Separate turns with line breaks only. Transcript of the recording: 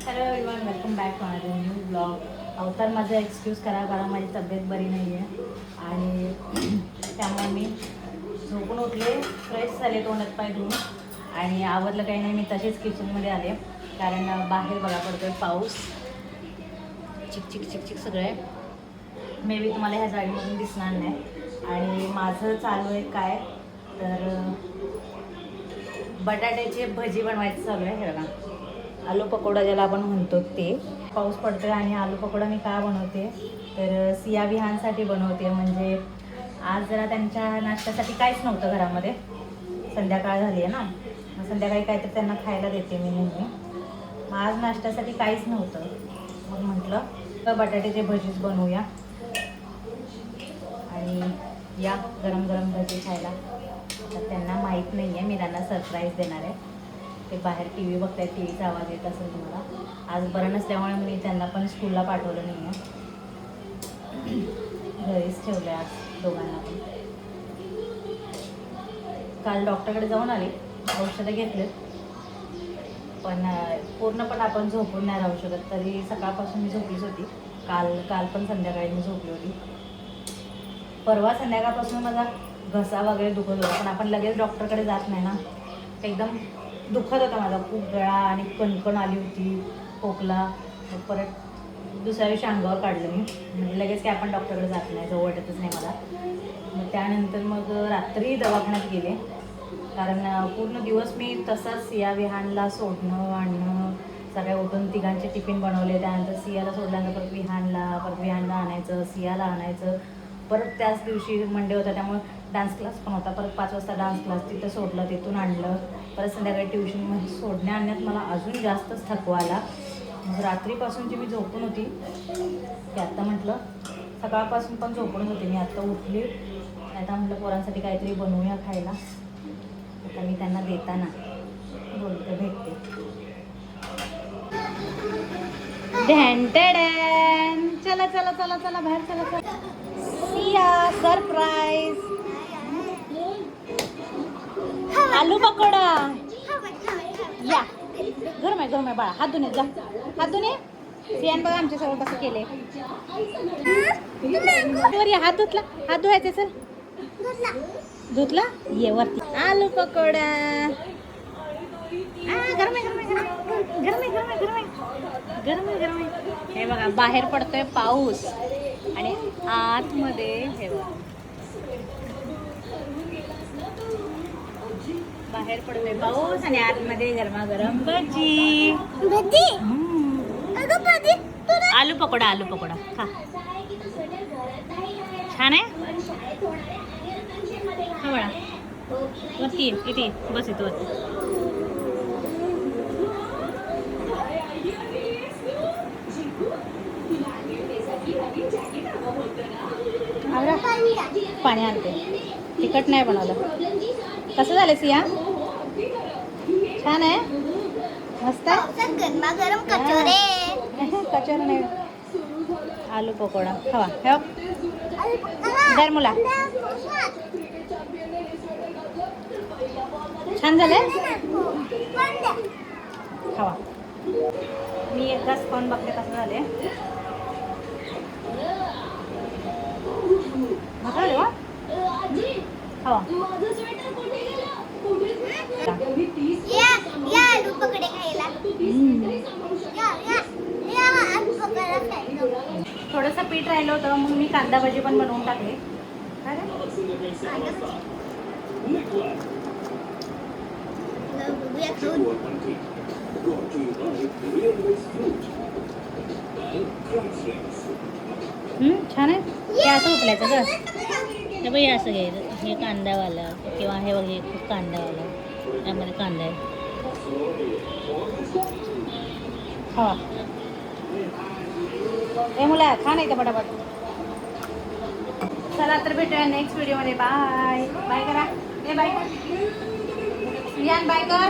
Hello everyone, welcome back to another new blog. अवतार माझा excuse करा, कारण माझी तब्येत बरी नाही आहे आणि त्यामुळे मी झोपून उठले, फ्रेश झाले, तोंडात पाय धुवून आणि आवरलं काही नाही. मी तसेच किचनमध्ये आले, कारण बाहेर बघा पडतोय पाऊस, चिक चिक चिक चिक सगळं आहे. मे बी तुम्हाला ह्या जाळीमधून दिसणार नाही. आणि माझं चालू आहे काय तर बटाट्याची भजी बनवायची चालू आहे. हे बघा, आलू पकोडा ज्याला आपण म्हणतो ते. पाऊस पडतोय आणि आलू पकोडा मी का बनवते तर सिया विहानसाठी बनवते. म्हणजे आज जरा त्यांच्या नाश्त्यासाठी काहीच नव्हतं घरामध्ये, संध्याकाळ झाली आहे ना, मग संध्याकाळी काहीतरी त्यांना खायला देते मी नेहमी. मग आज नाश्त्यासाठी काहीच नव्हतं, मग म्हटलं बटाट्याचे भजीच बनवूया आणि या गरम गरम भजी खायला. तर त्यांना माहीत नाही आहे, मी त्यांना सरप्राईज देणार आहे. ते बाहेर टी व्ही बघतायत, टी व्हीचा आवाज येत असेल तुम्हाला. आज बरं नसल्यामुळे मी त्यांना पण स्कूलला पाठवलं नाही आहे, घरीच ठेवलं आहे आज दोघांना पण. काल डॉक्टरकडे जाऊन आले, औषधं घेतलेत, पण पूर्ण पण आपण झोपून नाही राहू शकत. तरी सकाळपासून मी झोपलीच होती. काल पण संध्याकाळी मी झोपली होती. परवा संध्याकाळपासून माझा घसा वगैरे दुखत होता, पण आपण लगेच डॉक्टरकडे जात नाही ना. एकदम दुखत होता माझा खूप गळा आणि कणकण आली होती, खोकला. मग परत दुसऱ्या दिवशी अंगावर काढलं मी, म्हणजे लगेच काय आपण डॉक्टरकडे जात नाही, जाऊ वाटतच नाही मला. मग त्यानंतर मग रात्री दवाखान्यात गेले, कारण पूर्ण दिवस मी तसाच सिया विहानला सोडणं आणणं, सगळ्या उठून तिघांचे टिफिन बनवले. त्यानंतर सियाला सोडल्यानंतर परत विहानला आणायचं, सियाला आणायचं. परत त्याच दिवशी मंडे होता त्यामुळे डान्स क्लास पण होता, परत 5 वाजता डान्स क्लास, तिथं सोडलं, तिथून आणलं. परत संध्याकाळी ट्युशनमध्ये सोडण्या आणण्यात मला अजून जास्तच थकवा आला. मग रात्रीपासून जी मी झोपून होती ते आत्ता म्हटलं, सकाळपासून पण झोपून होते मी, आत्ता उठली. आता म्हटलं पोरांसाठी काहीतरी बनवूया खायला. आता मी त्यांना देताना बोलते, भेटते. ढॅन चला चला चला चला बाहेर चला चला. सिया सरप्राईज आलू पकोडा. या गरम आहे बाळा, हात धुणे जा, हात धुणे. सियान बघा आमच्या सगळं कसं केले. हात धुतला, हात धुवायचे सर, धुतला. ये वरती आलू पकोडा. गरम आहे. हे बघा बाहेर पडतोय पाऊस आणि आतमध्ये हे बघा बाहेर पडतोय पाऊस आणि आतमध्ये गरमागरम भजी. आलू पकोडा खा, छान आहे. हा बळा वरती इथे बस, येतो वरती. पाणी आणते, तिखट नाही बनवलं. कसं झालं सिया? छान आहे, मस्त आहे. गरम कचोरे नाही, आलू पकोडा खावा. दर मुला छान झालंय, खावा. मी एक घास खाऊन बघते कसं झाले. खावा. थोडंसं पीठ राहिलं होतं, मग मी कांदा भाजी पण बनवून टाकले. छान आहे. हे असं उचलायचं ग, हे बाई असं घ्यायचं. हे कांदावाला किंवा हे बघ, हे कांदावाला, त्यामध्ये कांदा आहे. हा हे मुला खा नाही तर पटापट. चला तर भेटूया नेक्स्ट व्हिडिओमध्ये. बाय बाय करा. हे बाय कर, बाय कर.